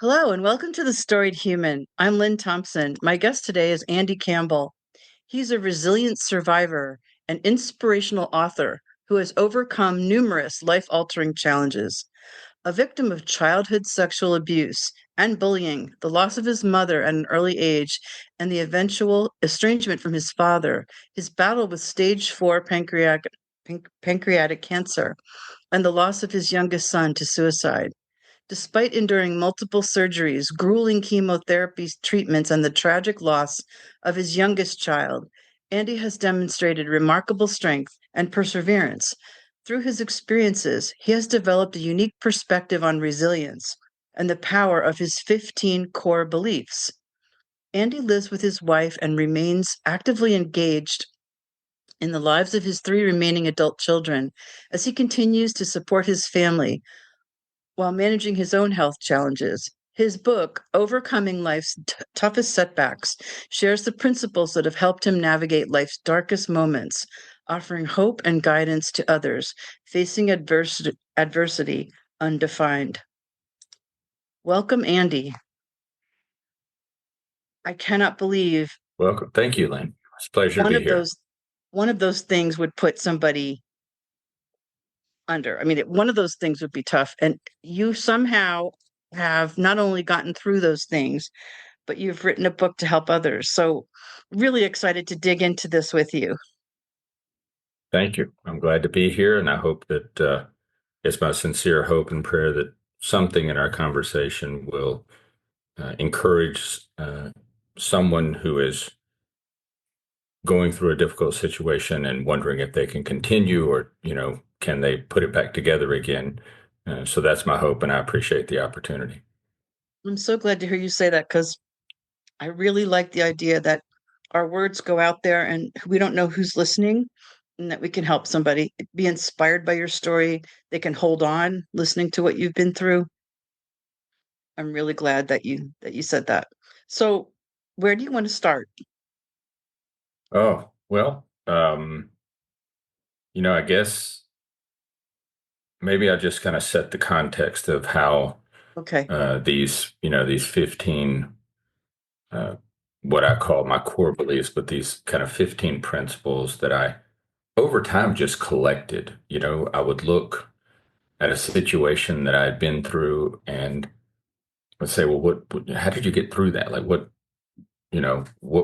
Hello, and welcome to The Storied Human. I'm Lynn Thompson. My guest today is Andy Campbell. He's a resilient survivor and inspirational author who has overcome numerous life altering challenges. A victim of childhood sexual abuse and bullying, the loss of his mother at an early age, and the eventual estrangement from his father, his battle with stage 4 pancreatic cancer, and the loss of his youngest son to suicide. Despite enduring multiple surgeries, grueling chemotherapy treatments, and the tragic loss of his youngest child, Andy has demonstrated remarkable strength and perseverance. Through his experiences, he has developed a unique perspective on resilience and the power of his 15 core beliefs. Andy lives with his wife and remains actively engaged in the lives of his three remaining adult children as he continues to support his family while managing his own health challenges. His book, Overcoming Life's Toughest Setbacks, shares the principles that have helped him navigate life's darkest moments, offering hope and guidance to others facing adversity undefined. Welcome, Andy. I cannot believe Welcome. Thank you, Lynn. It's a pleasure to one be of here. those one of those things would put somebody under. I mean, one of those things would be tough, and you somehow have not only gotten through those things, but you've written a book to help others. So, really excited to dig into this with you. Thank you. I'm glad to be here, and I hope that it's my sincere hope and prayer that something in our conversation will encourage someone who is going through a difficult situation and wondering if they can continue or, can they put it back together again. So that's my hope, and I appreciate the opportunity. I'm so glad to hear you say that because I really like the idea that our words go out there and we don't know who's listening, and that we can help somebody be inspired by your story. They can hold on listening to what you've been through. I'm really glad that you said that. So, where do you want to start? Oh, well, I guess maybe I just kind of set the context of how Okay. these 15, uh, what I call my core beliefs, but these kind of 15 principles that I, over time, just collected. I would look at a situation that I had been through and would say, well, how did you get through that? Like, what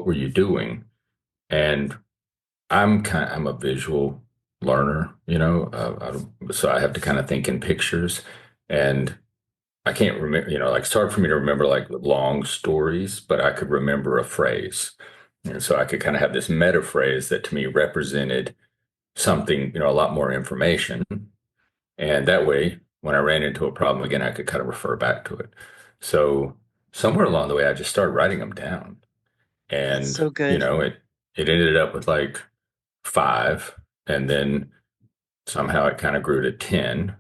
were you doing? And I'm a visual learner, so I have to kind of think in pictures. And I can't remember, like it's hard for me to remember like long stories, but I could remember a phrase. And so I could kind of have this meta phrase that to me represented something, a lot more information. And that way, when I ran into a problem again, I could kind of refer back to it. So somewhere along the way, I just started writing them down. That's And, so good. it ended up with like five. And then somehow it kind of grew to 10.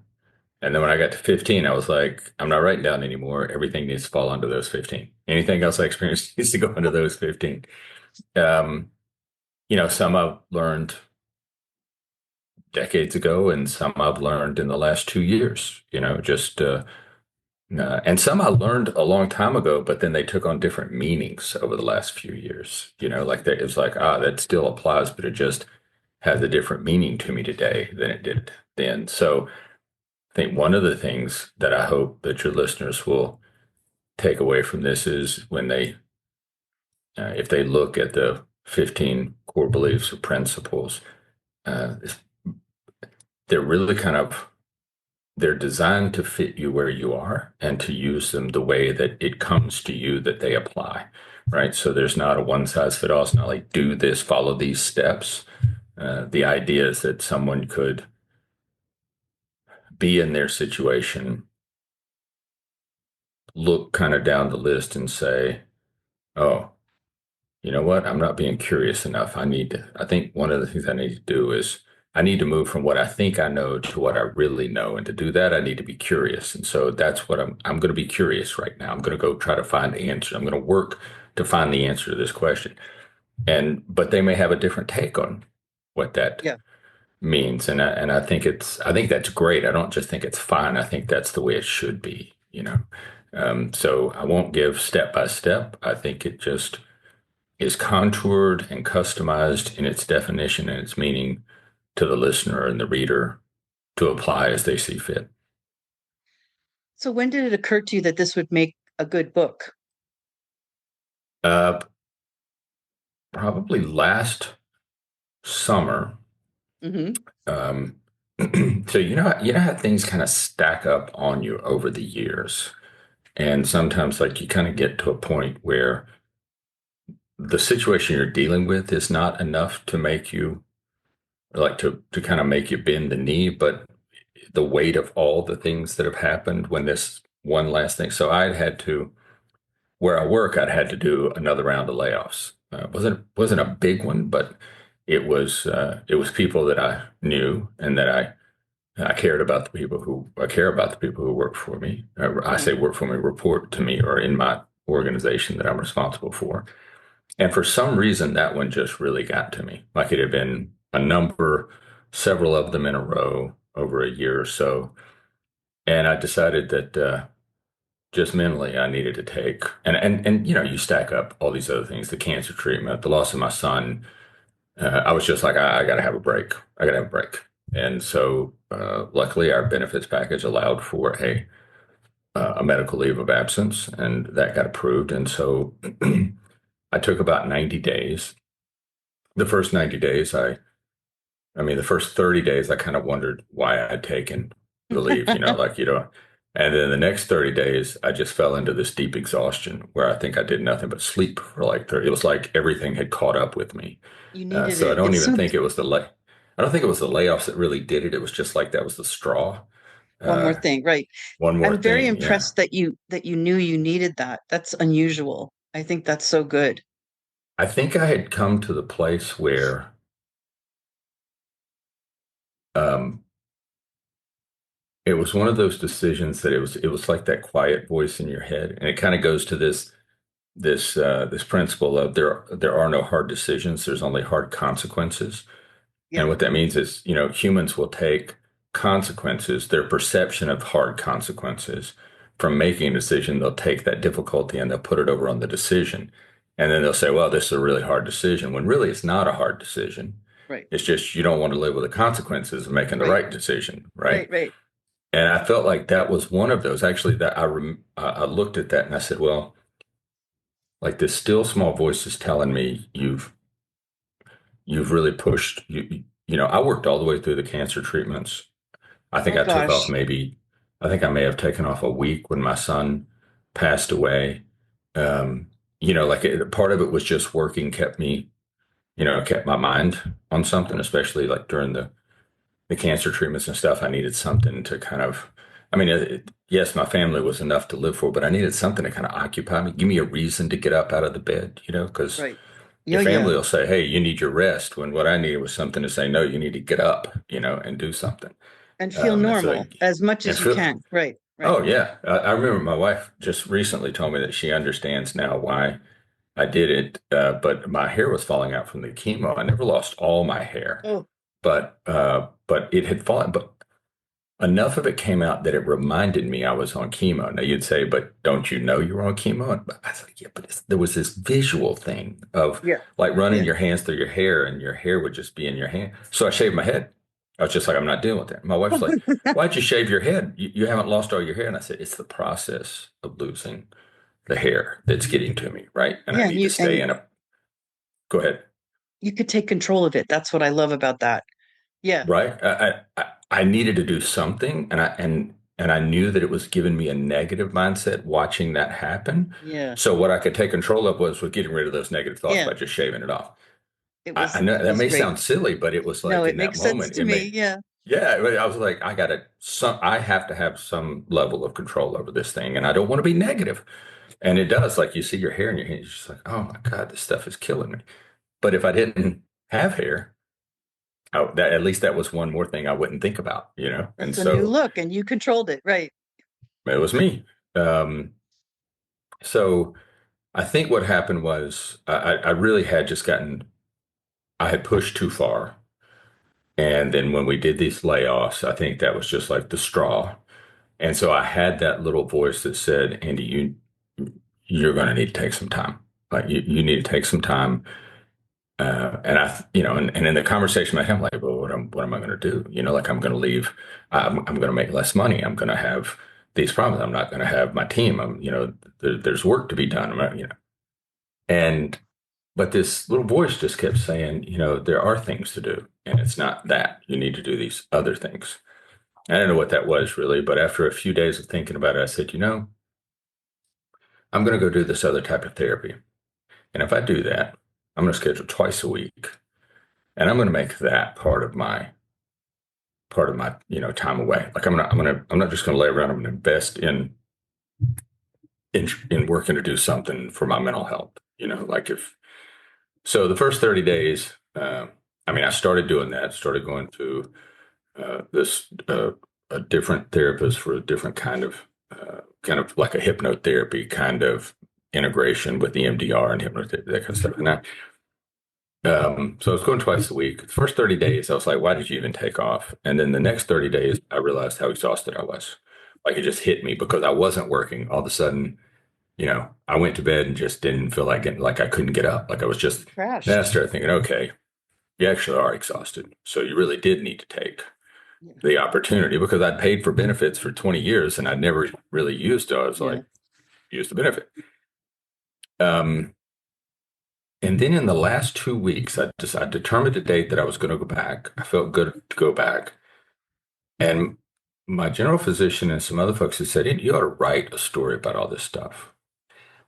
And then when I got to 15, I was like, I'm not writing down anymore. Everything needs to fall under those 15. Anything else I experienced needs to go under those 15. Um, some I've learned decades ago, and some I've learned in the last 2 years, and some I learned a long time ago, but then they took on different meanings over the last few years. Like that, it's like, that still applies, but it just has a different meaning to me today than it did then. So I think one of the things that I hope that your listeners will take away from this is when if they look at the 15 core beliefs or principles, uh, they're really they're designed to fit you where you are and to use them the way that it comes to you that they apply, right? So there's not a one size fits all. It's not like do this, follow these steps. The idea is that someone could be in their situation, look kind of down the list and say, oh, you know what? I'm not being curious enough. I think one of the things I need to do is I need to move from what I think I know to what I really know. And to do that, I need to be curious. And so that's what I'm going to be curious right now. I'm going to go try to find the answer. I'm going to work to find the answer to this question. But they may have a different take on what that Yeah. means. And I think that's great. I don't just think it's fine. I think that's the way it should be. So I won't give step by step. I think it just is contoured and customized in its definition and its meaning to the listener and the reader to apply as they see fit. So when did it occur to you that this would make a good book? Uh, Probably last summer. Hmm. Um, so you know how things kind of stack up on you over the years, and sometimes like you kind of get to a point where the situation you're dealing with is not enough to make you like to kind of make you bend the knee, but the weight of all the things that have happened when this one last thing. So I had to where I work, I'd had to do another round of layoffs. Wasn't a big one, but it was people that I knew and that I cared about the people who I care about the people who work for me. I Hmm. say work for me, report to me, or in my organization that I'm responsible for. And for some reason, that one just really got to me. Like it had been a number, several of them in a row over a year or so. And I decided that just mentally I needed to take and you know, you stack up all these other things, the cancer treatment, the loss of my son. I was just like, I got to have a break. I got to have a break. And so, luckily, our benefits package allowed for a medical leave of absence, and that got approved. And so, I took about 90 days. The first 90 days, I mean, the first 30 days, I kind of wondered why I'd taken the leave, you know, like, you know, and then the next 30 days, I just fell into this deep exhaustion where I think I did nothing but sleep for like 30. It was like everything had caught up with me. You needed So I it. don't It's even so think it was I don't think it was the layoffs that really did it. It was just like that was the straw. one more Uh, thing, right? One more I'm very thing. Yeah. impressed that you knew you needed that. That's unusual. I think that's so good. I think I had come to the place where, um, it was one of those decisions that it was like that quiet voice in your head. And it kind of goes to this principle of there are no hard decisions, there's only hard consequences. And Yep. what that means is, you know, humans will take consequences, their perception of hard consequences from making a decision. They'll take that difficulty and they'll put it over on the decision. And then they'll say, well, this is a really hard decision, when really it's not a hard decision. Right. It's just you don't want to live with the consequences of making the Right. right decision, right? Right. Right. And I felt like that was one of those. Actually, I looked at that and I said, well, like this still small voice is telling me you've really pushed you know, I worked all the way through the cancer treatments. I think Oh I took off gosh. maybe I think I may have taken off a week when my son passed away. Um, you know, like part of it was just working kept me, you know, kept my mind on something, especially like during the cancer treatments and stuff. I needed something to kind of, I mean, yes, my family was enough to live for, but I needed something to kind of occupy me, give me a reason to get up out of the bed, you know, because Right. your Yeah. Yeah. family will say, hey, you need your rest. When what I needed was something to say, no, you need to get up, you know, and do something. And feel And so, normal as much and as you feel, can. Right. Right. oh, yeah. I remember my wife just recently told me that she understands now why I did it. But my hair was falling out from the chemo. I never lost all my hair, Oh, but it had fallen. But enough of it came out that it reminded me I was on chemo. Now you'd say, but don't you know you were on chemo? And I was like, yeah, but there was this visual thing of yeah. like running Yeah. your hands through your hair and your hair would just be in your hand. So I shaved my head. I was just like, I'm not dealing with that. My wife's like, why'd you shave your head? You haven't lost all your hair. And I said, it's the process of losing the hair that's getting to me, right? And I Yeah. need to stay in a, go ahead. You could take control of it. That's what I love about that. Yeah. Right. I needed to do something, and I knew that it was giving me a negative mindset watching that happen. Yeah. So what I could take control of was getting rid of those negative thoughts Yeah. by just shaving it off. I know It that was may great. sound silly, but it was No, like it in that makes sense moment, to it me. made, Yeah. yeah, I was like, I have to have some level of control over this thing, and I don't want to be negative. And it does, like you see your hair in your hand, you're just like, oh my God, this stuff is killing me. But if I didn't have hair, at least that was one more thing I wouldn't think about, you know? And That's a new so look and you controlled it. Right. it was me. Um, so I think what happened was I really had just I had pushed too far. And then when we did these layoffs, I think that was just like the straw. And so I had that little voice that said, Andy, you're going to need to take some time. Like you need to take some time. And and in the conversation with him, like, well, what am I going to do? Like I'm going to leave. I'm going to make less money. I'm going to have these problems. I'm not going to have my team. There's work to be done. And but this little voice just kept saying, there are things to do, and it's not that you need to do these other things. I don't know what that was really, but after a few days of thinking about it, I said, I'm going to go do this other type of therapy. And if I do that, I'm going to schedule twice a week, and I'm going to make that part of my time away. Like I'm not just going to lay around. I'm going to invest in working to do something for my mental health. Like if so, the first 30 days, I started doing that. Started going to this a different therapist for a different kind of like a hypnotherapy kind of integration with EMDR and hypnotherapy, that kind of stuff. So I was going twice a week. The first 30 days, I was like, why did you even take off? And then the next 30 days, I realized how exhausted I was. Like it just hit me because I wasn't working. All of a sudden, I went to bed and just didn't feel like it, like I couldn't get up. Like I was just, then I Crashed. started thinking, okay, you actually are exhausted. So you really did need to take Yeah. the opportunity because I'd paid for benefits for 20 years and I never really used it. I was Yeah. like, use the benefit. Um, and then in the last 2 weeks, I determined a date that I was going to go back. I felt good to go back. And my general physician and some other folks had said, you ought to write a story about all this stuff.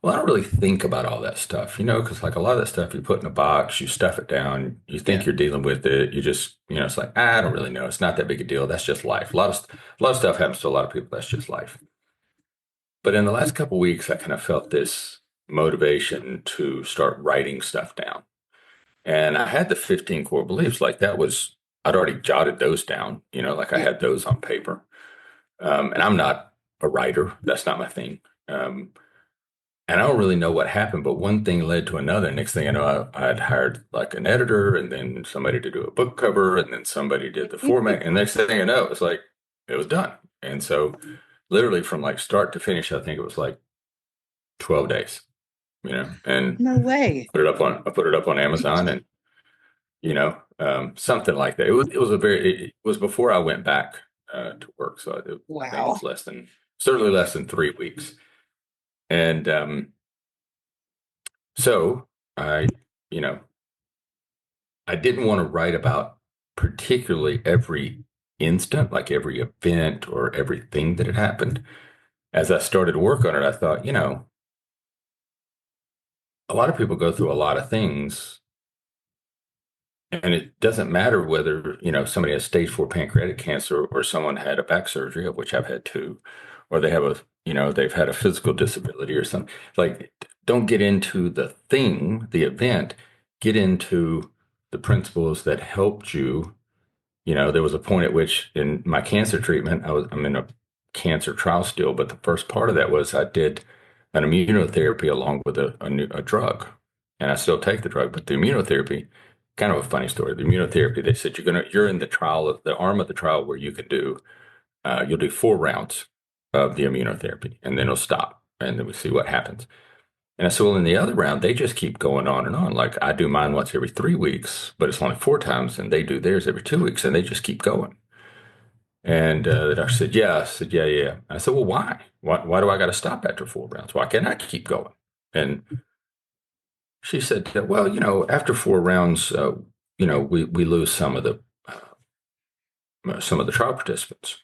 Well, I don't really think about all that stuff, because like a lot of that stuff you put in a box, you stuff it down, you think Yeah. you're dealing with it, you just, it's like, I don't really know. It's not that big a deal. That's just life. A lot of stuff happens to a lot of people. That's just life. But in the last couple of weeks, I kind of felt this motivation to start writing stuff down. And I had the 15 core beliefs. Like I'd already jotted those down, like I Yeah. had those on paper. And I'm not a writer. That's not my thing. Um, and I don't really know what happened, but one thing led to another. Next thing I know, I had hired like an editor and then somebody to do a book cover and then somebody did the format. And next thing I know, it was like, it was done. And so literally from like start to finish, I think it was like 12 days, and No way. I put it up on Amazon and, something like that. It was before I went back to work. So I think it Wow. was certainly less than 3 weeks. And so I, you know, I didn't want to write about particularly every instant, like every event or everything that had happened. As I started to work on it, I thought, a lot of people go through a lot of things, and it doesn't matter whether, somebody has stage 4 pancreatic cancer or someone had a back surgery, of which I've had two, or they've had a physical disability or something. Like, don't get into the thing, the event, get into the principles that helped you. There was a point at which in my cancer treatment, I'm in a cancer trial still, but the first part of that was I did an immunotherapy along with a drug, and I still take the drug. But the immunotherapy, kind of a funny story. The immunotherapy, they said you're in the trial of the arm of the trial where you'll do 4 rounds of the immunotherapy, and then it'll stop, and then we see what happens. And I said, well, in the other round, they just keep going on and on. Like I do mine once every 3 weeks, but it's only 4 times, and they do theirs every 2 weeks, and they just keep going. And the doctor said, yeah. I said, yeah, yeah. I said, well, why? Why do I got to stop after 4 rounds? Why can't I keep going? And she said, well, after 4 rounds, we lose some of the trial participants.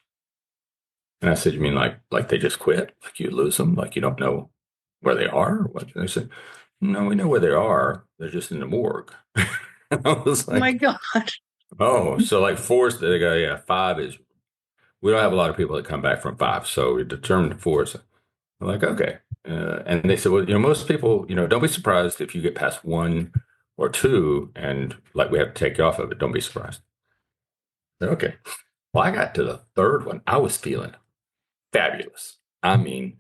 And I said, you mean like they just quit? Like you lose them? Like you don't know where they are? Or what? And they said, no, we know where they are. They're just in the morgue. And I was Oh my like, God. oh, so like four, they go, yeah, five is, we don't have a lot of people that come back from five. So we determined four is, I'm like, okay. And they said, well, most people, don't be surprised if you get past one or two and like we have to take you off of it. Don't be surprised. I said, okay. Well, I got to the third one. I was feeling fabulous. I mean,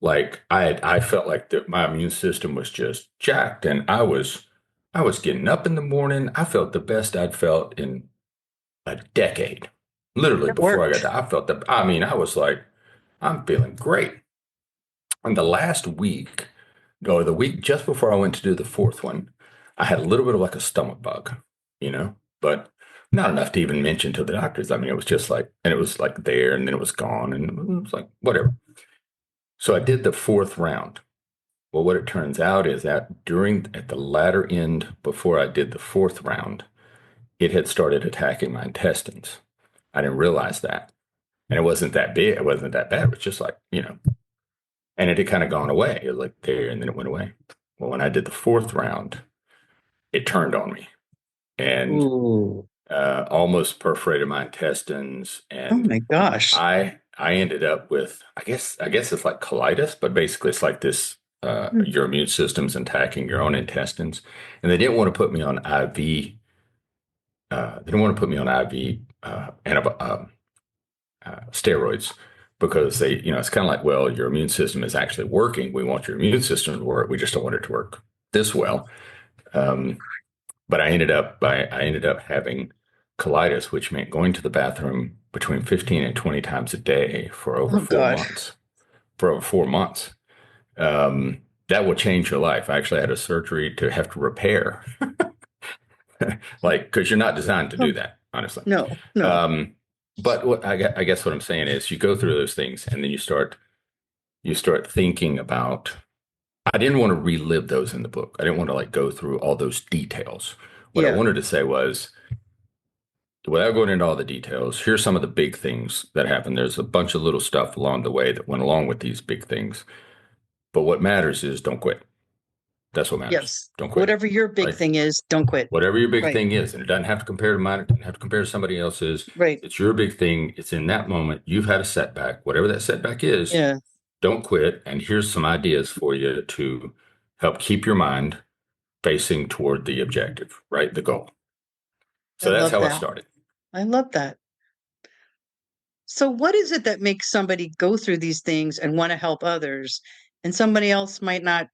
like I felt like my immune system was just jacked, and I was getting up in the morning. I felt the best I'd felt in a decade. Literally That before I got worked. to, I felt I mean, I was like, I'm feeling great. And the last week, or the week just before I went to do the fourth one, I had a little bit of like a stomach bug, but not enough to even mention to the doctors. I mean, it was just like, and it was like there and then it was gone and it was like, whatever. So I did the fourth round. Well, what it turns out is that at the latter end, before I did the fourth round, it had started attacking my intestines. I didn't realize that. And it wasn't that big. It wasn't that bad. It was just like, and it had kind of gone away. It was like there and then it went away. Well, when I did the fourth round, it turned on me and Ooh. almost perforated my intestines. Oh And my gosh. I ended up with, I guess it's like colitis, but basically it's like this, Mm. your immune system's attacking your own intestines. And they didn't want to put me on IV. They didn't want to put me on IV steroids because it's kind of like, well, your immune system is actually working. We want your immune system to work. We just don't want it to work this well. Um, but I ended up having colitis, which meant going to the bathroom between 15 and 20 times a day for over Oh four gosh. months. For over 4 months. That will change your life. I actually had a surgery to have to repair, like, because you're not designed to Oh, do that, honestly. no, no. Um, but I guess what I'm saying is you go through those things and then you start thinking about, I didn't want to relive those in the book. I didn't want to like go through all those details. What I Yeah. wanted to say was, without going into all the details, here's some of the big things that happened. There's a bunch of little stuff along the way that went along with these big things. But what matters is don't quit. That's what matters. Yes. Don't quit. Whatever your big Right? thing is, don't quit. Whatever your big Right. thing is, and it doesn't have to compare to mine, it doesn't have to compare to somebody else's. Right. It's your big thing. It's in that moment. You've had a setback, whatever that setback is, Yeah. don't quit. And here's some ideas for you to help keep your mind facing toward the objective, right? The goal. I So that's love how I that. started. I love that. So what is it that makes somebody go through these things and want to help others and somebody else might not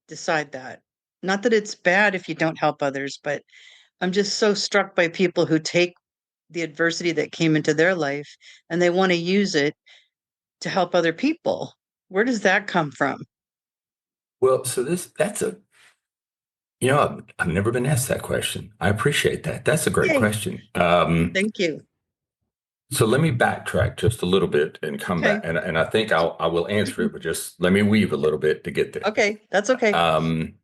decide that? Not that it's bad if you don't help others, but I'm just so struck by people who take the adversity that came into their life and they want to use it to help other people. Where does that come from? Well, so that's I've never been asked that question. I appreciate that. That's a great Yay. question. Thank you. So let me backtrack just a little bit and come back, Okay. and I think I will answer it, but just let me weave a little bit to get there. Okay. That's okay. Um,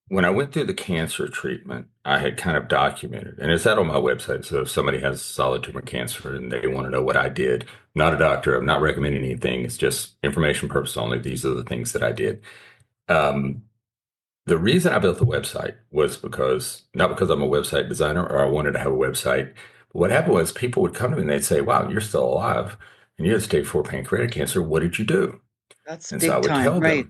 when I went through the cancer treatment, I had kind of documented, and it's out on my website. So if somebody has solid tumor cancer and they want to know what I did, not a doctor, I'm not recommending anything. It's just information purpose only. These are the things that I did. Um, the reason I built the website was not because I'm a website designer or I wanted to have a website. But what happened was people would come to me and they'd say, "Wow, you're still alive and you had stage 4 pancreatic cancer. What did you do?" That's And so big time. Right.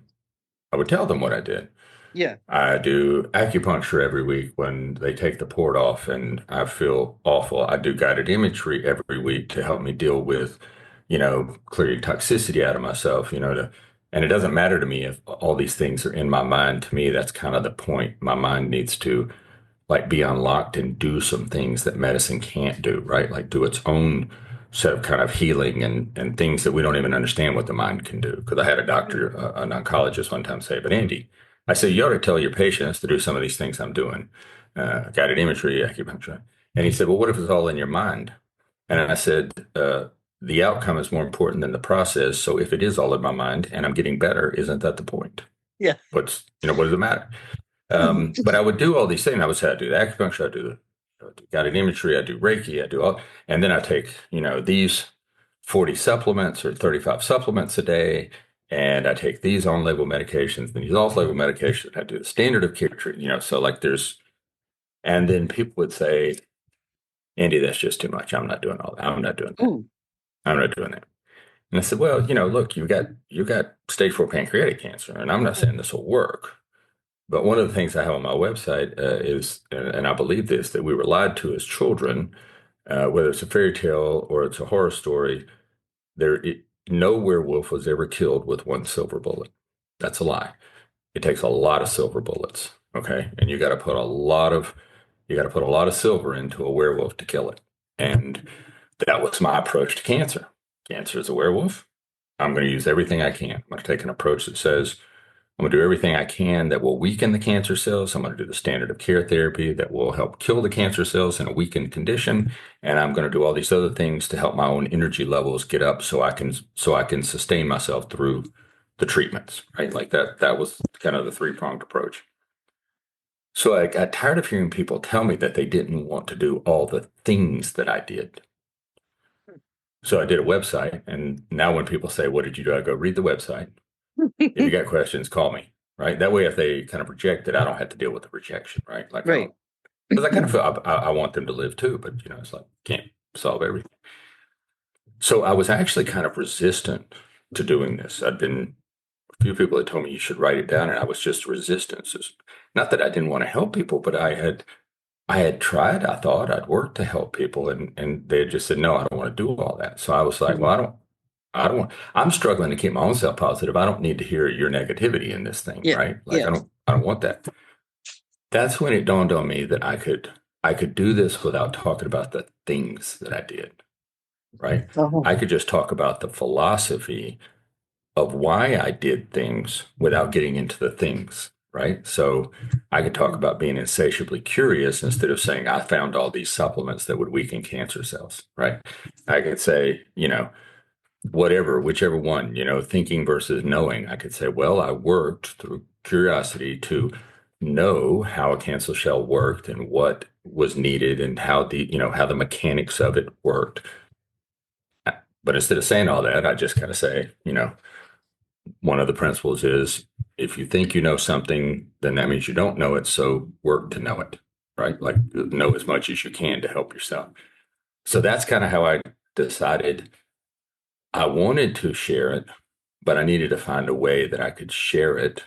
I would tell them what I did. Yeah. I do acupuncture every week when they take the port off and I feel awful. I do guided imagery every week to help me deal with, clearing toxicity out of myself, and it doesn't matter to me if all these things are in my mind. To me, that's kind of the point. My mind needs to like be unlocked and do some things that medicine can't do, right? Like do its own set of kind of healing and things that we don't even understand what the mind can do. Because I had a doctor, an oncologist one time say, "But Andy," I said, "you ought to tell your patients to do some of these things I'm doing, guided imagery, acupuncture." And he said, "Well, what if it's all in your mind?" And I said, "The outcome is more important than the process. So if it is all in my mind and I'm getting better, isn't that the point? Yeah. What does it matter?" But I would do all these things. I would say I do the acupuncture, I do guided imagery, I do Reiki, I do all, and then I take, these 40 supplements or 35 supplements a day, and I take these on-label medications, then these off-label medications. I do the standard of care treatment, so like and then people would say, "Andy, that's just too much. I'm not doing all that. I'm not doing that. Ooh. I'm not doing that." And I said, "Well, look, you got stage 4 pancreatic cancer, and I'm not saying this will work. But one of the things I have on my website is, and I believe this, that we were lied to as children, whether it's a fairy tale or it's a horror story, no werewolf was ever killed with one silver bullet. That's a lie. It takes a lot of silver bullets, okay? And you got to put a lot of silver into a werewolf to kill it. And that was my approach to cancer. cancer is a werewolf. I'm going to use everything I can. I'm going to take an approach that says, I'm going to do everything I can that will weaken the cancer cells. I'm going to do the standard of care therapy that will help kill the cancer cells in a weakened condition. And I'm going to do all these other things to help my own energy levels get up so I can sustain myself through the treatments, right? Like that was kind of the three-pronged approach. So I got tired of hearing people tell me that they didn't want to do all the things that I did. So I did a website, and now when people say, "What did you do?" I go, "Read the website. If you got questions, call me." Right. That way, if they kind of reject it, I don't have to deal with the rejection. Right. Like I Right. don't, because I kind of feel I want them to live too, but it's like can't solve everything. So I was actually kind of resistant to doing this. A few people had told me you should write it down, and I was just resistant. It's not that I didn't want to help people, but I had tried. I thought I'd worked to help people, and they had just said, no, I don't want to do all that. So I was like, well, Mhm. I don't want, I'm struggling to keep my own self positive. I don't need to hear your negativity in this thing, Yeah. right? Like Yeah. I don't want that. That's when it dawned on me that I could do this without talking about the things that I did, right? Oh. I could just talk about the philosophy of why I did things without getting into the things, right? So I could talk about being insatiably curious instead of saying, I found all these supplements that would weaken cancer cells, right? I could say, whatever, whichever one, thinking versus knowing. I could say, well, I worked through curiosity to know how a cancer cell worked and what was needed and how the mechanics of it worked. But instead of saying all that, I just kind of say, one of the principles is if you think you know something, then that means you don't know it. So work to know it, right? Like know as much as you can to help yourself. So that's kind of how I decided I wanted to share it, but I needed to find a way that I could share it.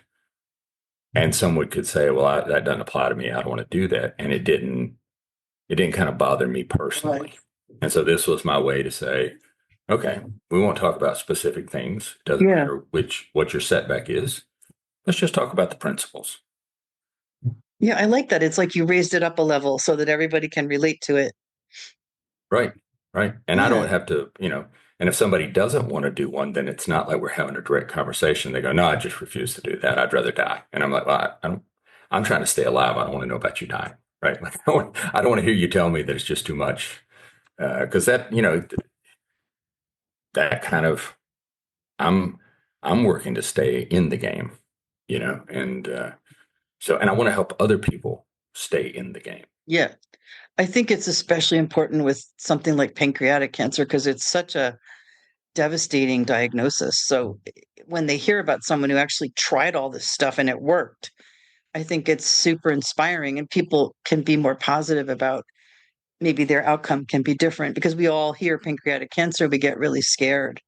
And someone could say, well, that doesn't apply to me. I don't want to do that. And it didn't kind of bother me Right. personally. And so this was my way to say, okay, we won't talk about specific things. It doesn't Yeah. matter what your setback is. Let's just talk about the principles. Yeah. I like that. It's like you raised it up a level so that everybody can relate to it. Right. Right. And I don't Yeah. have to, and if somebody doesn't want to do one, then it's not like we're having a direct conversation. They go, no, I just refuse to do that. I'd rather die. And I'm like, well, I'm trying to stay alive. I don't want to know about you dying. Right. Like, I don't want to hear you tell me that it's just too much. Cause that kind of, I'm, I'm working to stay in the game, and, and I want to help other people stay in the game. Yeah. I think it's especially important with something like pancreatic cancer because it's such a devastating diagnosis. So when they hear about someone who actually tried all this stuff and it worked, I think it's super inspiring and people can be more positive about maybe their outcome can be different because we all hear pancreatic cancer, we get really scared,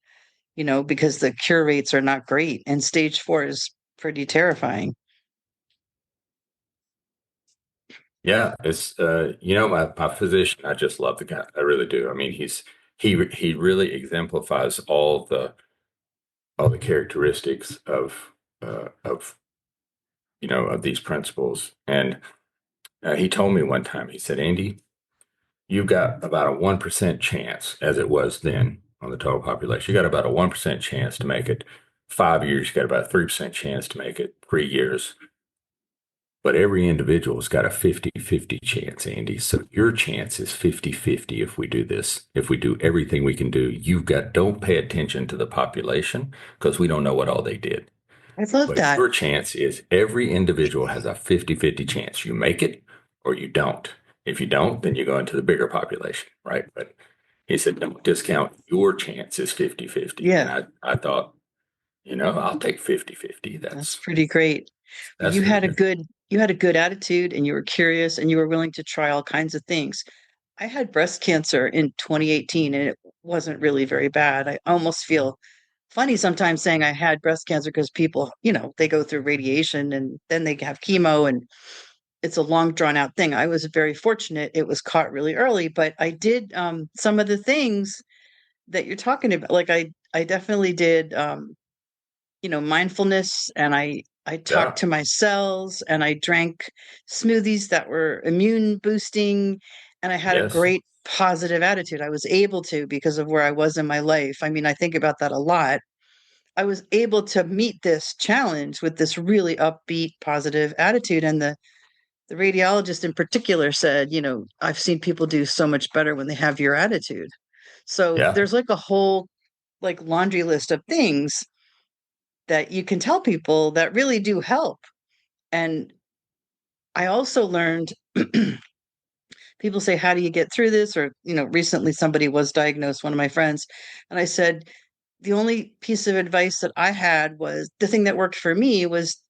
because the cure rates are not great and stage 4 is pretty terrifying. Yeah, it's my physician. I just love the guy. I really do. I mean, he really exemplifies all the characteristics of of these principles. And he told me one time. He said, Andy, you've got about a 1% chance, as it was then on the total population. You got about a 1% chance to make it 5 years. You got about a 3% chance to make it 3 years. But every individual's got a 50-50 chance, Andy. So your chance is 50-50 if we do this. If we do everything we can do, don't pay attention to the population because we don't know what all they did. I love But that. your chance is every individual has a 50-50 chance. You make it or you don't. If you don't, then you go into the bigger population, right? But he said, don't discount your chance is 50-50. And Yeah, I thought, I'll take 50-50. that's pretty great. That's really good. You had a good attitude and you were curious and you were willing to try all kinds of things. I had breast cancer in 2018 and it wasn't really very bad. I almost feel funny sometimes saying I had breast cancer because people, they go through radiation and then they have chemo and it's a long drawn out thing. I was very fortunate. It was caught really early, but I did some of the things that you're talking about. Like I definitely did mindfulness and I Yeah. talked to my cells and I drank smoothies that were immune boosting and I had a Yes. great positive attitude. I was able to because of where I was in my life. I mean, I think about that a lot. I was able to meet this challenge with this really upbeat, positive attitude. And the radiologist in particular said, I've seen people do so much better when they have your attitude. So Yeah. there's like a whole like laundry list of things that you can tell people that really do help. And I also learned people say, how do you get through this? Or, recently somebody was diagnosed, one of my friends. And I said, the only piece of advice that I had was the thing that worked for me was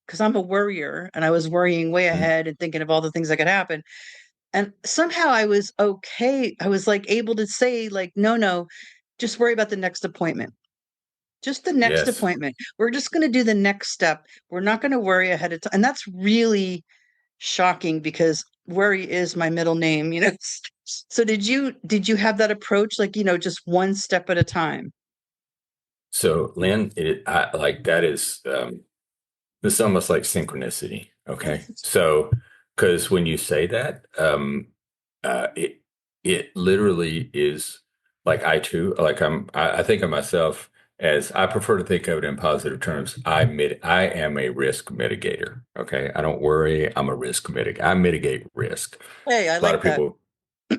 because I'm a worrier and I was worrying way Mm. ahead and thinking of all the things that could happen. And somehow I was okay. I was like able to say, like, no, no, just worry about the next appointment. Just the next Yes. appointment. We're just going to do the next step. We're not going to worry ahead of time. And that's really shocking because worry is my middle name. So did you have that approach, like, just one step at a time? So, Lynn, like that is this is almost like synchronicity. Okay. So, because when you say that, it literally is like I too, like I think of myself as I prefer to think of it in positive terms. I am a risk mitigator. Okay. I don't worry. I'm a risk mitigator. I mitigate risk. Hey, I A lot like of that. people,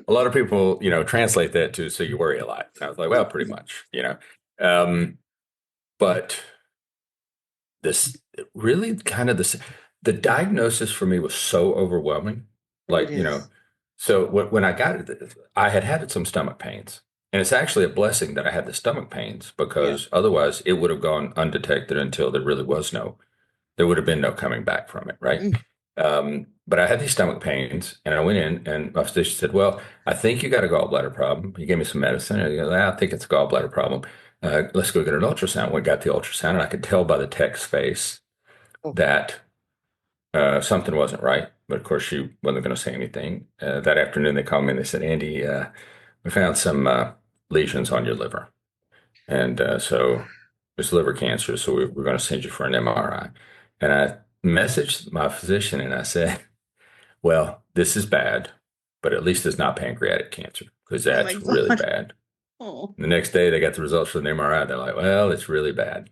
a lot of people, translate that to so you worry a lot. And I was like, well, pretty much. Um, but this really kind of the diagnosis for me was so overwhelming. It Like, is. so when I got it, I had some stomach pains. And it's actually a blessing that I had the stomach pains Yeah. because otherwise it would have gone undetected until there would have been no coming back from it, right? Mm. But I had these stomach pains, and I went in, and my physician said, "Well, I think you got a gallbladder problem." He gave me some medicine, and he goes, "I think it's a gallbladder problem. Let's go get an ultrasound." We got the ultrasound, and I could tell by the tech's face Oh, that something wasn't right. But of course, she wasn't going to say anything. That afternoon, they called me and they said, "Andy, we found some lesions on your liver, and so it's liver cancer. So we're going to send you for an MRI." And I messaged my physician, and I said, well, this is bad, but at least it's not pancreatic cancer because oh my that's really God. bad. Oh, The next day, they got the results from the MRI. They're like, well, it's really bad.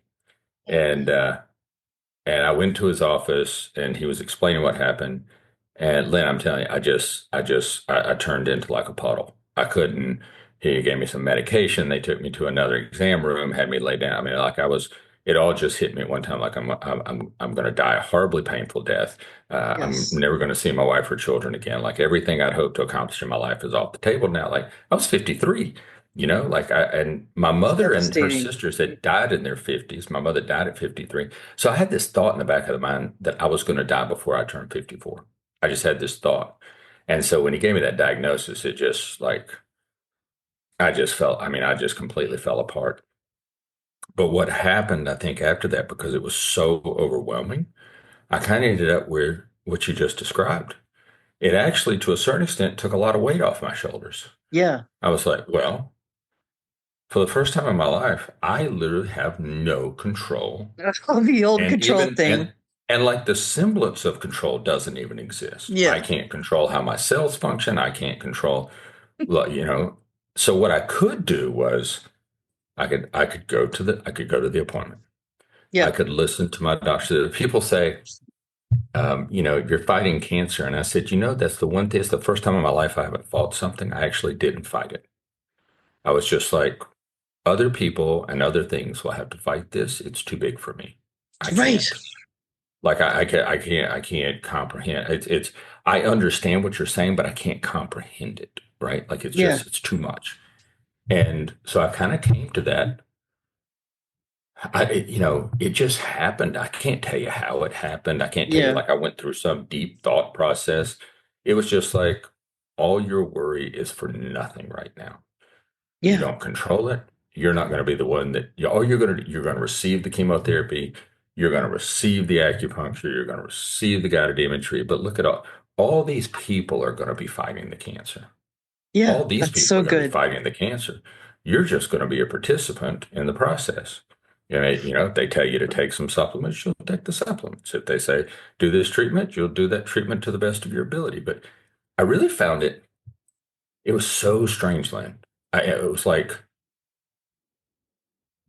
oh, And and I went to his office, and he was explaining what happened. And Lynn, I'm telling you, I turned into like a puddle. I couldn't. He gave me some medication. They took me to another exam room, had me lay down. I mean, like I was. It all just hit me at one time. Like I'm going to die a horribly painful death. I'm yes. never going to see my wife or children again. Like everything I'd hoped to accomplish in my life is off the table now. Like I was 53. Like and my It's mother and her devastating. sisters had died in their 50s. My mother died at 53. So I had this thought in the back of the mind that I was going to die before I turned 54. I just had this thought. And so when he gave me that diagnosis, it just like, I just completely fell apart. But what happened, I think, after that, because it was so overwhelming, I kind of ended up where what you just described. It actually, to a certain extent, took a lot of weight off my shoulders. Yeah. I was like, well, for the first time in my life, I literally have no control. The old And control even thing. and like the semblance of control doesn't even exist. I Yeah. can't control how my cells function. I can't control, well, So what I could do was I could go to the appointment. I Yeah. could listen to my doctor. People say, you're fighting cancer, and I said, that's the one thing. It's the first time in my life I haven't fought something. I actually didn't fight it. I was just like, other people and other things will have to fight this. It's too big for me. I Right. can't. Like I can't comprehend. I understand what you're saying, but I can't comprehend it, right? Like Yeah. it's too much. And so I kind of came to that. It just happened. I can't tell you how it happened. I can't tell you Yeah. like I went through some deep thought process. It was just like all your worry is for nothing right now. You Yeah. don't control it. You're not going to be the one that all you're going to receive the chemotherapy. You're going to receive the acupuncture. You're going to receive the guided imagery. But look at all these people are going to be fighting the cancer. Yeah. All these That's people so are going to be good. fighting the cancer. You're just going to be a participant in the process. If they tell you to take some supplements, you'll take the supplements. If they say do this treatment, you'll do that treatment to the best of your ability. But I really found it It was so strange, Lynn. It was like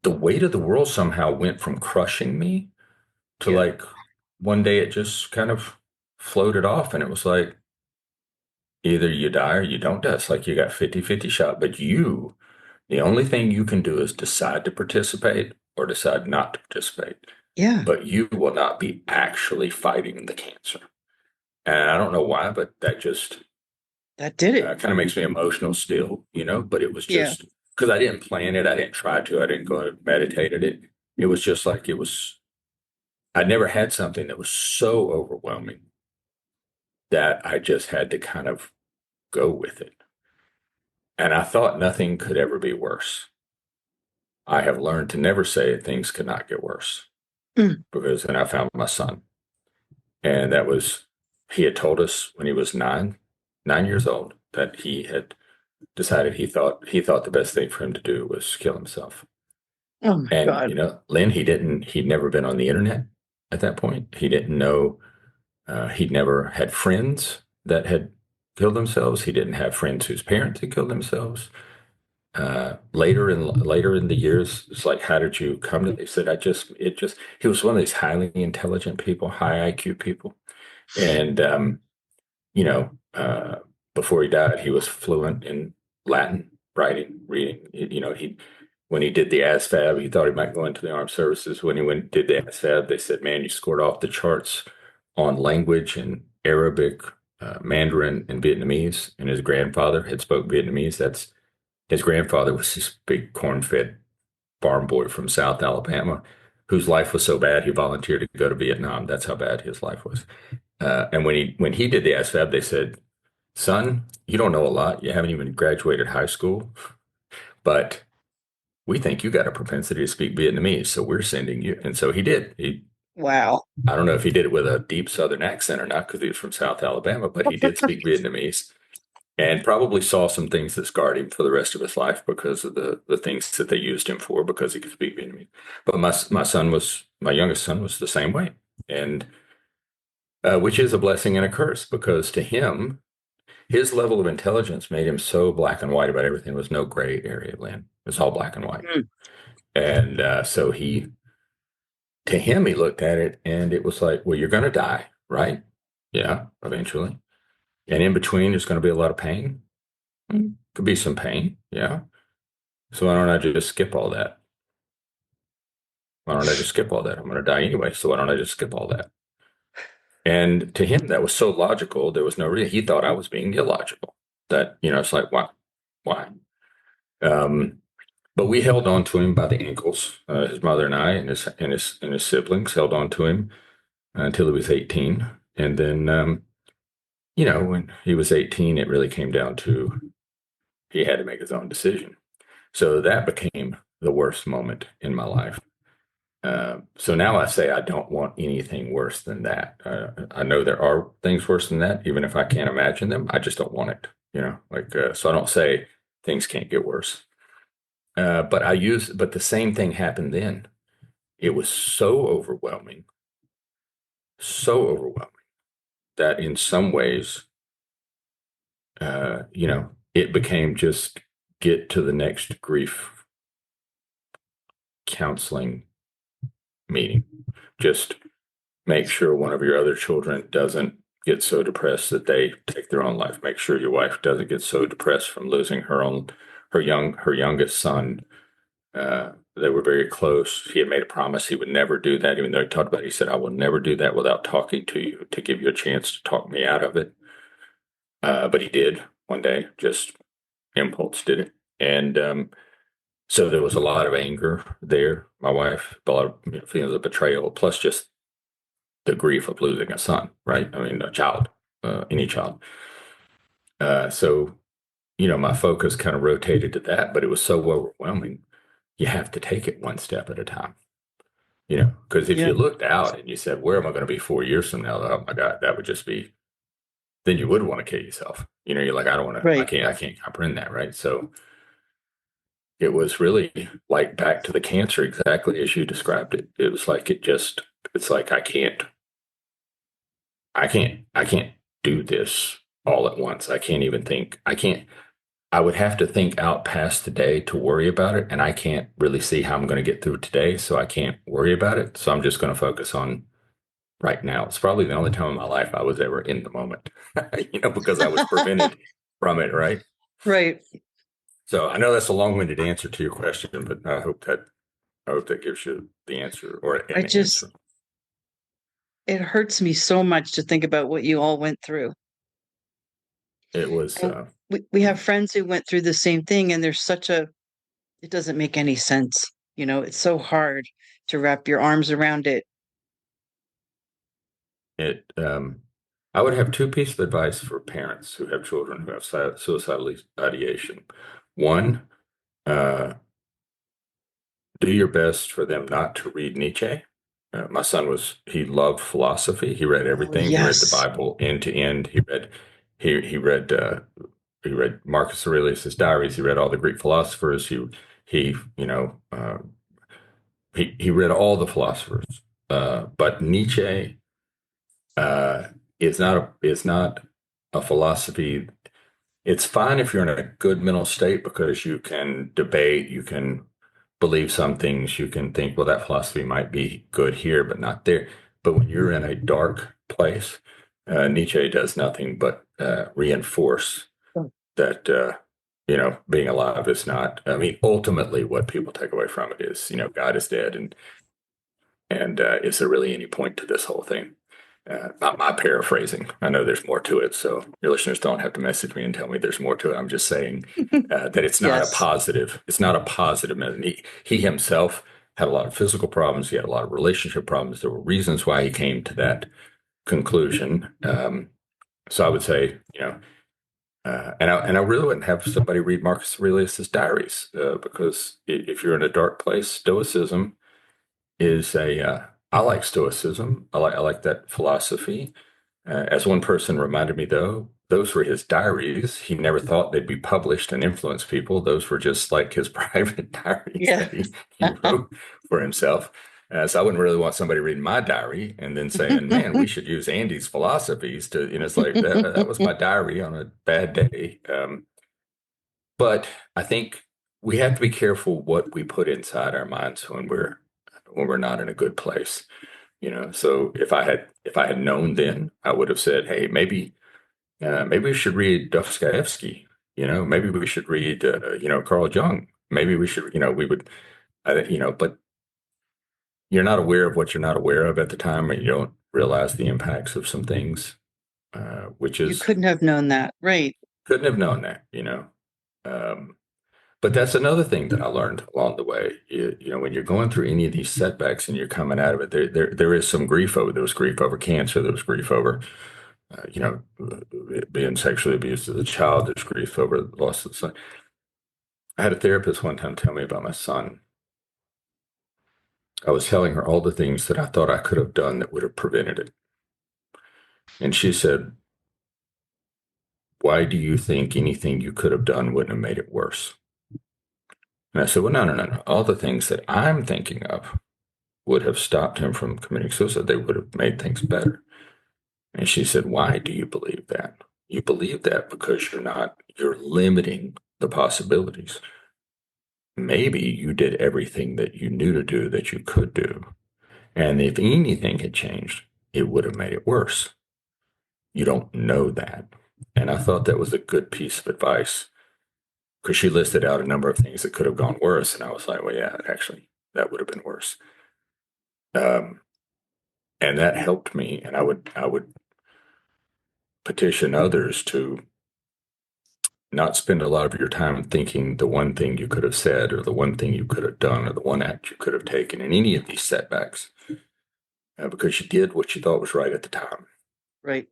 the weight of the world somehow went from crushing me to Yeah. like one day it just kind of floated off. And it was like, either you die or you don't die. It's like you got 50-50 shot. But the only thing you can do is decide to participate or decide not to participate. Yeah. But you will not be actually fighting the cancer. And I don't know why, but that just That did it. kind of makes me emotional still, but it was Yeah. just because I didn't plan it. I didn't try to. I didn't go and meditate at it. It was just like I never had something that was so overwhelming that I just had to kind of go with it. And I thought nothing could ever be worse. I have learned to never say things could not get worse Mm. because then I found my son. And he had told us when he was 9 years old, that he had decided he thought the best thing for him to do was kill himself. Oh my And, God. Lynn, he'd never been on the internet at that point. He didn't know, he'd never had friends that had killed themselves. He didn't have friends whose parents had killed themselves. Later in the years, it's like, how did you come to? They said, he was one of these highly intelligent people, high IQ people, and you know, before he died, he was fluent in Latin, writing, reading. When he did the ASVAB, he thought he might go into the armed services. When he went did the ASVAB, they said, "Man, you scored off the charts on language and Arabic, Mandarin, and Vietnamese." And his grandfather had spoke Vietnamese. That's his grandfather was this big corn-fed farm boy from South Alabama, whose life was so bad he volunteered to go to Vietnam. That's how bad his life was. And when he did the ASVAB, they said, "Son, you don't know a lot. You haven't even graduated high school, but we think you got a propensity to speak Vietnamese, so we're sending you." And so he did. Wow. I don't know if he did it with a deep Southern accent or not because he was from South Alabama, but he did speak Vietnamese and probably saw some things that scarred him for the rest of his life because of the things that they used him for because he could speak Vietnamese. But my youngest son was the same way, and which is a blessing and a curse because to him, his level of intelligence made him so black and white about everything. There was no gray area, Lynn. It was all black and white. Mm. And so to him, he looked at it and it was like, well, you're going to die, right? Yeah, eventually. And in between, there's going to be a lot of pain. Could be some pain. Yeah. So why don't I just skip all that? Why don't I just skip all that? I'm going to die anyway. So why don't I just skip all that? And to him, that was so logical. There was no reason. He thought I was being illogical. That, it's like, why? Why? Um, but we held on to him by the ankles. His mother and I and his siblings held on to him until he was 18. And then, when he was 18, it really came down to he had to make his own decision. So that became the worst moment in my life. So now I say I don't want anything worse than that. I know there are things worse than that, even if I can't imagine them. I just don't want it, so I don't say things can't get worse. But the same thing happened then. It was so overwhelming that in some ways, it became just get to the next grief counseling meeting. Just make sure one of your other children doesn't get so depressed that they take their own life. Make sure your wife doesn't get so depressed from losing her youngest son. They were very close. He had made a promise he would never do that, even though he talked about it. He said, "I will never do that without talking to you to give you a chance to talk me out of it." But he did one day, just impulse did it. And so there was a lot of anger there. My wife, a lot of feelings of betrayal, plus just the grief of losing a son, right? I mean, a child, any child. So, my focus kind of rotated to that, but it was so overwhelming. You have to take it one step at a time, because if Yeah. you looked out and you said, where am I going to be 4 years from now? Oh my God, that would just be, then you would want to kill yourself. You're like, I don't want to, Right. I can't comprehend that. Right. So it was really like back to the cancer, exactly as you described it. It was like, it's like, I can't do this all at once. I can't even think. I can't. I would have to think out past today to worry about it, and I can't really see how I'm going to get through today, so I can't worry about it. So I'm just going to focus on right now. It's probably the only time in my life I was ever in the moment, because I was prevented from it, right? Right. So I know that's a long-winded answer to your question, but I hope that gives you the answer or I an just, answer. it hurts me so much to think about what you all went through. It was, And we have friends who went through the same thing, and there's such a, it doesn't make any sense. It's so hard to wrap your arms around it. it. I would have two pieces of advice for parents who have children who have suicidal ideation. One, uh, do your best for them not to read Nietzsche. My son he loved philosophy. He read Oh, everything. He read the yes. Bible end to end. He read Marcus Aurelius's diaries. He read all the Greek philosophers. He you know he read all the philosophers. But Nietzsche uh, is not a philosophy. It's fine if you're in a good mental state because you can debate, you can believe some things, you can think, well, that philosophy might be good here, but not there. But when you're in a dark place, Nietzsche does nothing but reinforce that, being alive is not, I mean, ultimately what people take away from it is, God is dead. And is there really any point to this whole thing? Not my paraphrasing. I know there's more to it, so your listeners don't have to message me and tell me there's more to it. I'm just saying that it's not a Yes. positive. It's not a positive. And he himself had a lot of physical problems. He had a lot of relationship problems. There were reasons why he came to that conclusion. So I would say, and I really wouldn't have somebody read Marcus Aurelius's diaries because if you're in a dark place, Stoicism is I like Stoicism. I like that philosophy. As one person reminded me, though, those were his diaries. He never thought they'd be published and influence people. Those were just like his private diaries Yeah. that he wrote for himself. So I wouldn't really want somebody reading my diary and then saying, "Man, we should use Andy's philosophies to." It's like that was my diary on a bad day. But I think we have to be careful what we put inside our minds when we're not in a good place. So if I had known then, I would have said, hey, maybe we should read Dostoevsky. Maybe we should read Carl Jung. Maybe we should, we would, but you're not aware of what you're not aware of at the time, and you don't realize the impacts of some things, which You is couldn't have known that. Right. couldn't have known that. Um, But that's another thing that I learned along the way. When you're going through any of these setbacks and you're coming out of it, there is some grief over. There was grief over cancer. There was grief over, being sexually abused as a child. There's grief over the loss of the son. I had a therapist one time tell me about my son. I was telling her all the things that I thought I could have done that would have prevented it, and she said, "Why do you think anything you could have done wouldn't have made it worse?" And I said, "Well, no, no, no, no. All the things that I'm thinking of would have stopped him from committing suicide. They would have made things better." And she said, "Why do you believe that? You believe that because you're limiting the possibilities. Maybe you did everything that you knew to do that you could do. And if anything had changed, it would have made it worse. You don't know that." And I thought that was a good piece of advice because she listed out a number of things that could have gone worse. And I was like, well, yeah, actually, that would have been worse. Um, and that helped me. And I would petition others to not spend a lot of your time thinking the one thing you could have said or the one thing you could have done or the one act you could have taken in any of these setbacks because you did what you thought was right at the time. Right.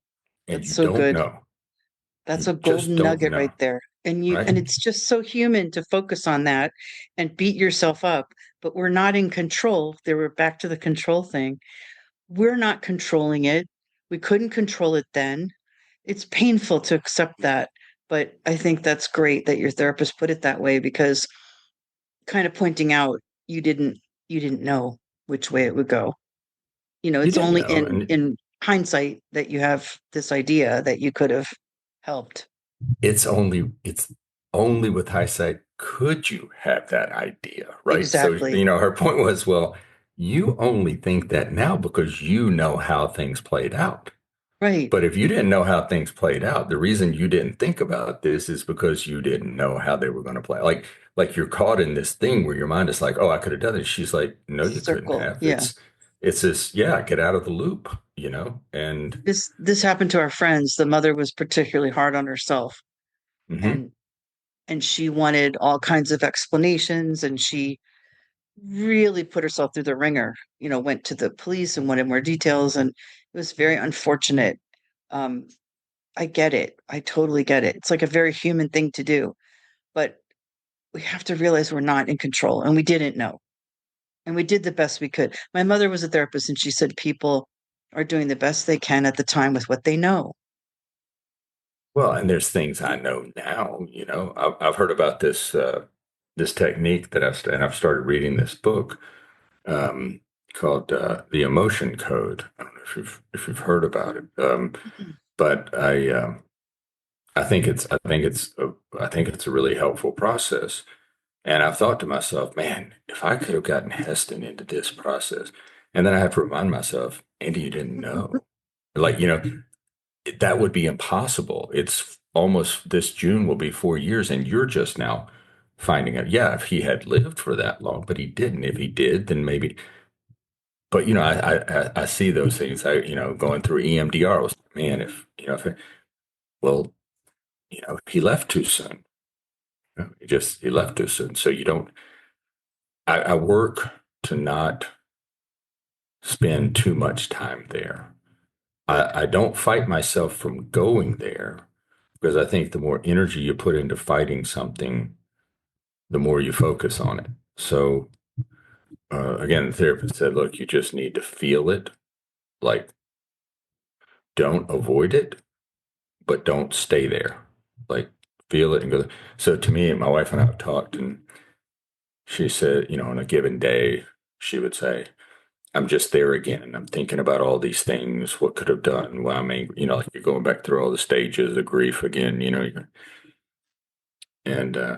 And That's you so don't good. know. That's You a just golden don't nugget know. right there. Right? And it's just so human to focus on that and beat yourself up, but we're not in control. They were back to the control thing. We're not controlling it. We couldn't control it then. It's painful to accept that, but I think that's great that your therapist put it that way because kind of pointing out you didn't you didn't know which way it would go. You It's didn't only know. in And hindsight that you have this idea that you could have helped. it's only with hindsight could you have that idea, right? So, Exactly. her point was, well, you only think that now because you know how things played out. Right. But if you didn't know how things played out, the reason you didn't think about this is because you didn't know how they were going to play. Like you're caught in this thing where your mind is like, "Oh, I could have done it." She's like, "No, you couldn't Circle. have." Yeah. It's this, yeah, get out of the loop, And This happened to our friends. The mother was particularly hard on herself, mhm. and she wanted all kinds of explanations, and she really put herself through the ringer. Went to the police and wanted more details, and it was very unfortunate. Um, I get it. I totally get it. It's like a very human thing to do, but we have to realize we're not in control, and we didn't know, and we did the best we could. My mother was a therapist, and she said people are doing the best they can at the time with what they know. Well, and there's things I know now, I've heard about this technique and I've started reading this book um, called the Emotion Code. I don't know if you've heard about it, but I think it's a really helpful process. And I've thought to myself, man, if I could have gotten Heston into this process, and then I have to remind myself, Andy, you didn't know, like that would be impossible. It's almost this June will be 4 years, and you're just now finding out. Yeah, if he had lived for that long, but he didn't. If he did, then maybe. But I see those things. Going through EMDR, I was like, man, well, he left too soon. He left too soon. So you don't. I work to not spend too much time there. I don't fight myself from going there because I think the more energy you put into fighting something, the more you focus on it. So again, the therapist said, look, you just need to feel it. Like, don't avoid it, but don't stay there. Like, feel it and go. So to me, my wife and I have talked, and she said, on a given day, she would say, I'm just there again. I'm thinking about all these things, what could have done, why I'm angry. Like you're going back through all the stages of grief again, and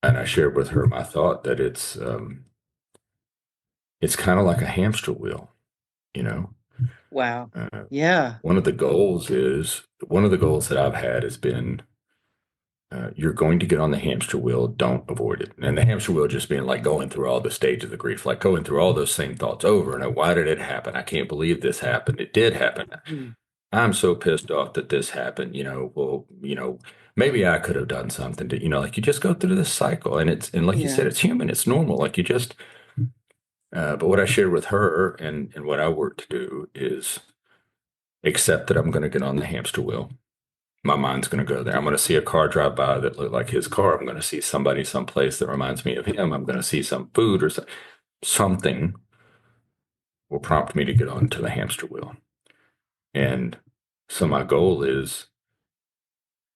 I shared with her my thought that it's kind of like a hamster wheel, you know. Wow. Uh, Yeah. one of the goals that I've had has been you're going to get on the hamster wheel, don't avoid it. And the hamster wheel just being like going through all the stages of grief, like going through all those same thoughts over and over. Why did it happen? I can't believe this happened. It did happen. Mhm. I'm so pissed off that this happened. Well, maybe I could have done something to, like you just go through this cycle and like you Yeah. said, it's human, it's normal. Like you just, but what I shared with her and what I work to do is accept that I'm going to get on the hamster wheel. My mind's going to go there. I'm going to see a car drive by that looked like his car. I'm going to see somebody someplace that reminds me of him. I'm going to see some food or something will prompt me to get onto the hamster wheel. And so my goal is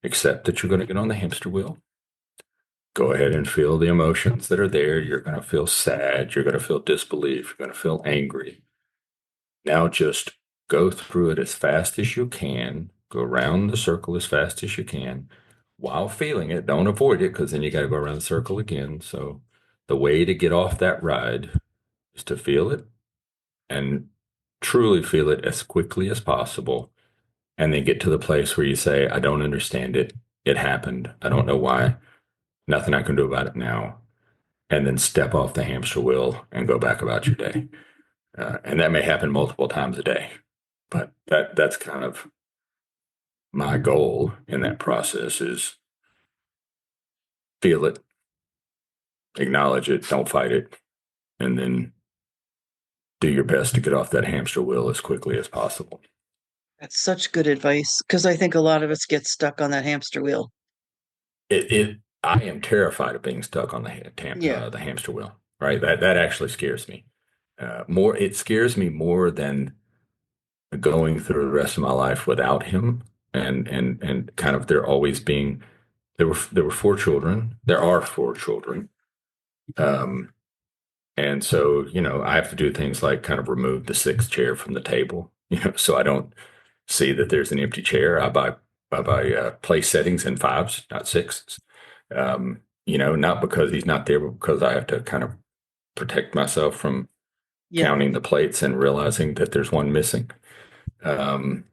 accept that you're going to get on the hamster wheel. Go ahead and feel the emotions that are there. You're going to feel sad. You're going to feel disbelief. You're going to feel angry. Now just go through it as fast as you can. Go around the circle as fast as you can while feeling it. Don't avoid it because then you got to go around the circle again. So the way to get off that ride is to feel it and truly feel it as quickly as possible. And then get to the place where you say, I don't understand it. It happened. I don't know why. Nothing I can do about it now. And then step off the hamster wheel and go back about your day. And that may happen multiple times a day, but that's kind of my goal in that process is feel it, acknowledge it, don't fight it, and then do your best to get off that hamster wheel as quickly as possible. That's such good advice because I think a lot of us get stuck on that hamster wheel. I am terrified of being stuck on Yeah. the hamster wheel. Right, that actually scares me. It scares me more than going through the rest of my life without him, and kind of there always being there were four children. There are four children. Um, And so, I have to do things like kind of remove the sixth chair from the table, so I don't see that there's an empty chair. I buy place settings in fives, not sixes. Not because he's not there, but because I have to kind of protect myself from Yeah. counting the plates and realizing that there's one missing. Um,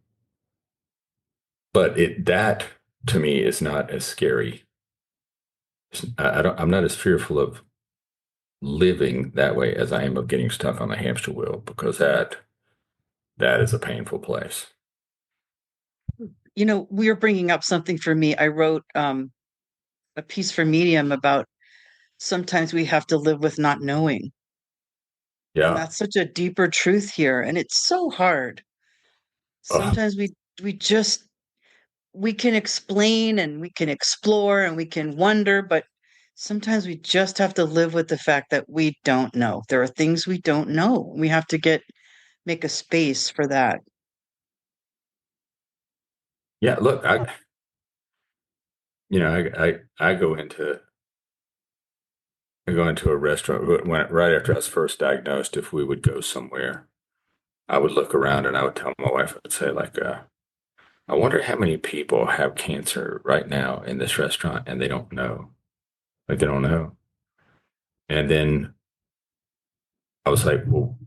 but that to me is not as scary. I'm not as fearful of living that way as I am of getting stuck on the hamster wheel because that is a painful place. We are bringing up something for me. I wrote a piece for Medium about sometimes we have to live with not knowing. And Yeah. that's such a deeper truth here. And it's so hard. Oh, Sometimes we just we can explain and we can explore and we can wonder, but sometimes we just have to live with the fact that we don't know. There are things we don't know. We have to make a space for that. yeah. Look, I go into a restaurant right after I was first diagnosed. If we would go somewhere, I would look around and I would tell my wife, I would say like, I wonder how many people have cancer right now in this restaurant and they don't know. Like they don't know. And then I was like, well,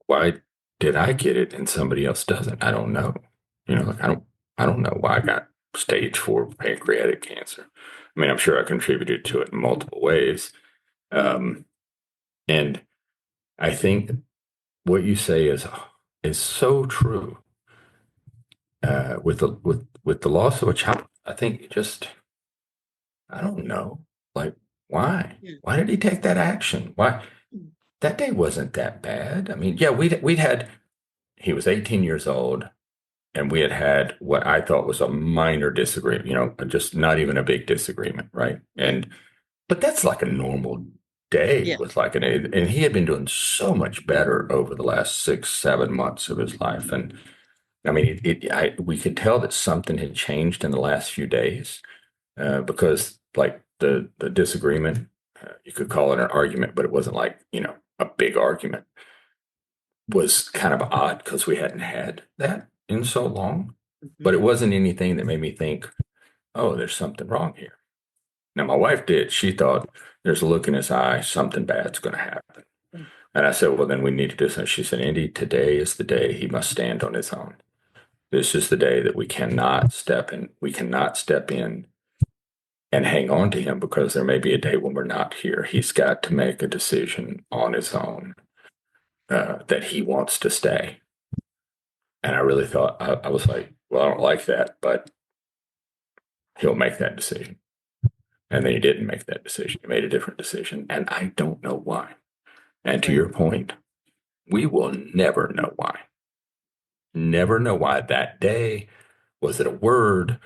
why did I get it and somebody else doesn't? I don't know. Like I don't know why I got stage 4 pancreatic cancer. I mean, I'm sure I contributed to it in multiple ways. Um, and I think what you say is so true. With the loss of a child, I think I don't know. Like, why? Yeah. Why did he take that action? Why? That day wasn't that bad. I mean, yeah, he was 18 years old and we had what I thought was a minor disagreement, just not even a big disagreement, right? Right. But that's like a normal day Yeah. with and he had been doing so much better over the last 6, 7 months of his life. And I mean, we could tell that something had changed in the last few days because like the disagreement, you could call it an argument, but it wasn't like, a big argument was kind of odd because we hadn't had that in so long. But Mhm. it wasn't anything that made me think, oh, there's something wrong here. Now, my wife did. She thought there's a look in his eye, something bad's going to happen. And I said, well, then we need to do something. She said, Andy, today is the day he must stand on his own. This is the day that we cannot step in. We cannot step in and hang on to him because there may be a day when we're not here. He's got to make a decision on his own that he wants to stay. And I really thought, I was like, well, I don't like that, but he'll make that decision. And then he didn't make that decision. He made a different decision. And I don't know why. And to Right. your point, we will never know why. Never know why that day. Was it a word?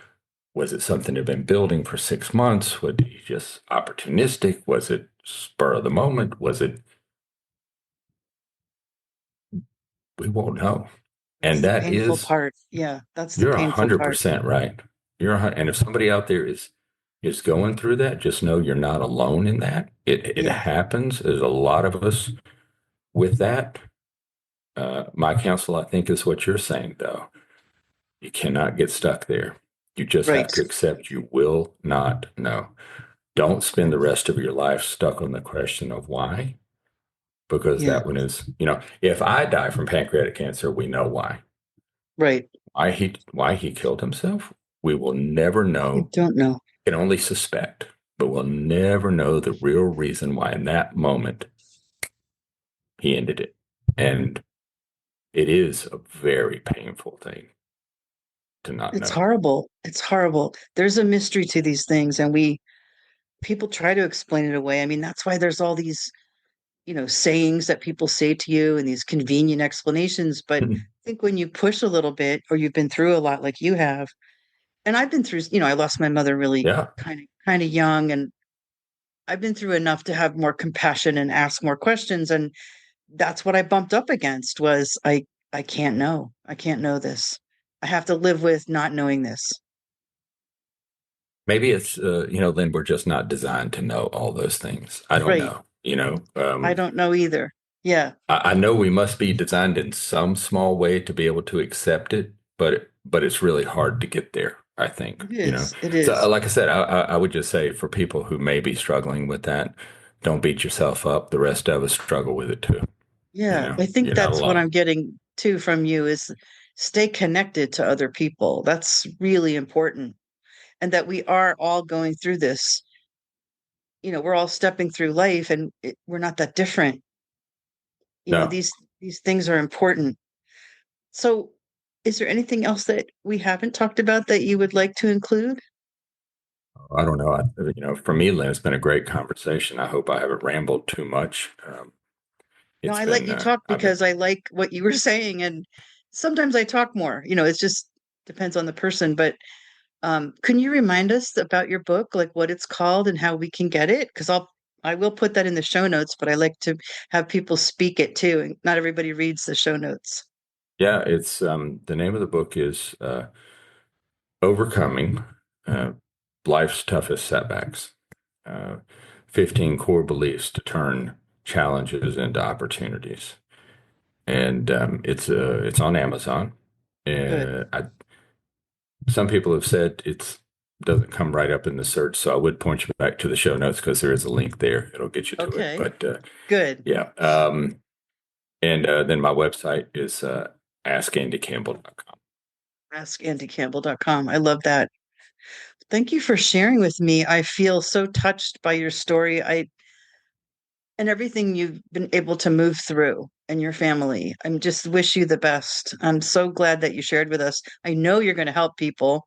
Was it something that had been building for 6 months? Was he just opportunistic? Was it spur of the moment? We won't know. That's And the painful part. Yeah, that's the you're a painful hundred part. percent right. And if somebody out there is going through that, just know you're not alone in that. It Yeah. happens. There's a lot of us with that. My counsel, I think, is what you're saying, though. You cannot get stuck there. You just Right. have to accept you will not know. Don't spend the Yes. rest of your life stuck on the question of why, because Yeah. that one is, if I die from pancreatic cancer, we know why. Right. Why he killed himself, we will never I know. don't know. Can only suspect, but we'll never know the real reason why in that moment he ended it. And it is a very painful thing to not It's know. horrible. It's horrible. There's a mystery to these things, and people try to explain it away. I mean, that's why there's all these, sayings that people say to you and these convenient explanations. But I think when you push a little bit, or you've been through a lot like you have, and I've been through, I lost my mother really Yeah. kind of young, and I've been through enough to have more compassion and ask more questions. And that's what I bumped up against was I can't know. I can't know this. I have to live with not knowing this. Maybe it's, then we're just not designed to know all those things. I don't Right. know. I don't know either. Yeah. I know we must be designed in some small way to be able to accept it, but it's really hard to get there. I think, It you know. is. It So, is. like I said, I would just say for people who may be struggling with that, don't beat yourself up. The rest of us struggle with it too. You Yeah, know, I think you're not that's what alone. I'm getting to from you is stay connected to other people. That's really important. And that we are all going through this. We're all stepping through life and we're not that different. No, These things are important. So, is there anything else that we haven't talked about that you would like to include? I don't know. For me, Lynn, it's been a great conversation. I hope I haven't rambled too much. No, It's I let been, you talk I've been, because I like what you were saying, and sometimes I talk more. It's just depends on the person. But can you remind us about your book, like what it's called and how we can get it? Because I will put that in the show notes, but I like to have people speak it too, and not everybody reads the show notes. yeah, the name of the book is Overcoming uh, Life's Toughest Setbacks. Uh, 15 core beliefs to turn challenges into opportunities. And it's on Amazon. Good. Some people have said it doesn't come right up in the search, so I would point you back to the show notes because there is a link there. It'll get you to it. Okay. But Good. yeah, and then my website is askandycampbell.com. AskAndyCampbell.com. I love that. Thank you for sharing with me. I feel so touched by your story. And everything you've been able to move through and your family. I'm just wish you the best. I'm so glad that you shared with us. I know you're going to help people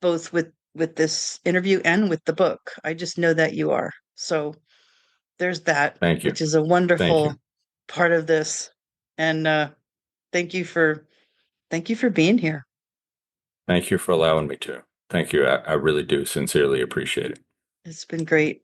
both with this interview and with the book. I just know that you are. So there's that, Thank you. which is a Thank wonderful you. part of this. And thank you for thank you for being here. Thank you for allowing me to. Thank you. I really do sincerely appreciate it. It's been great.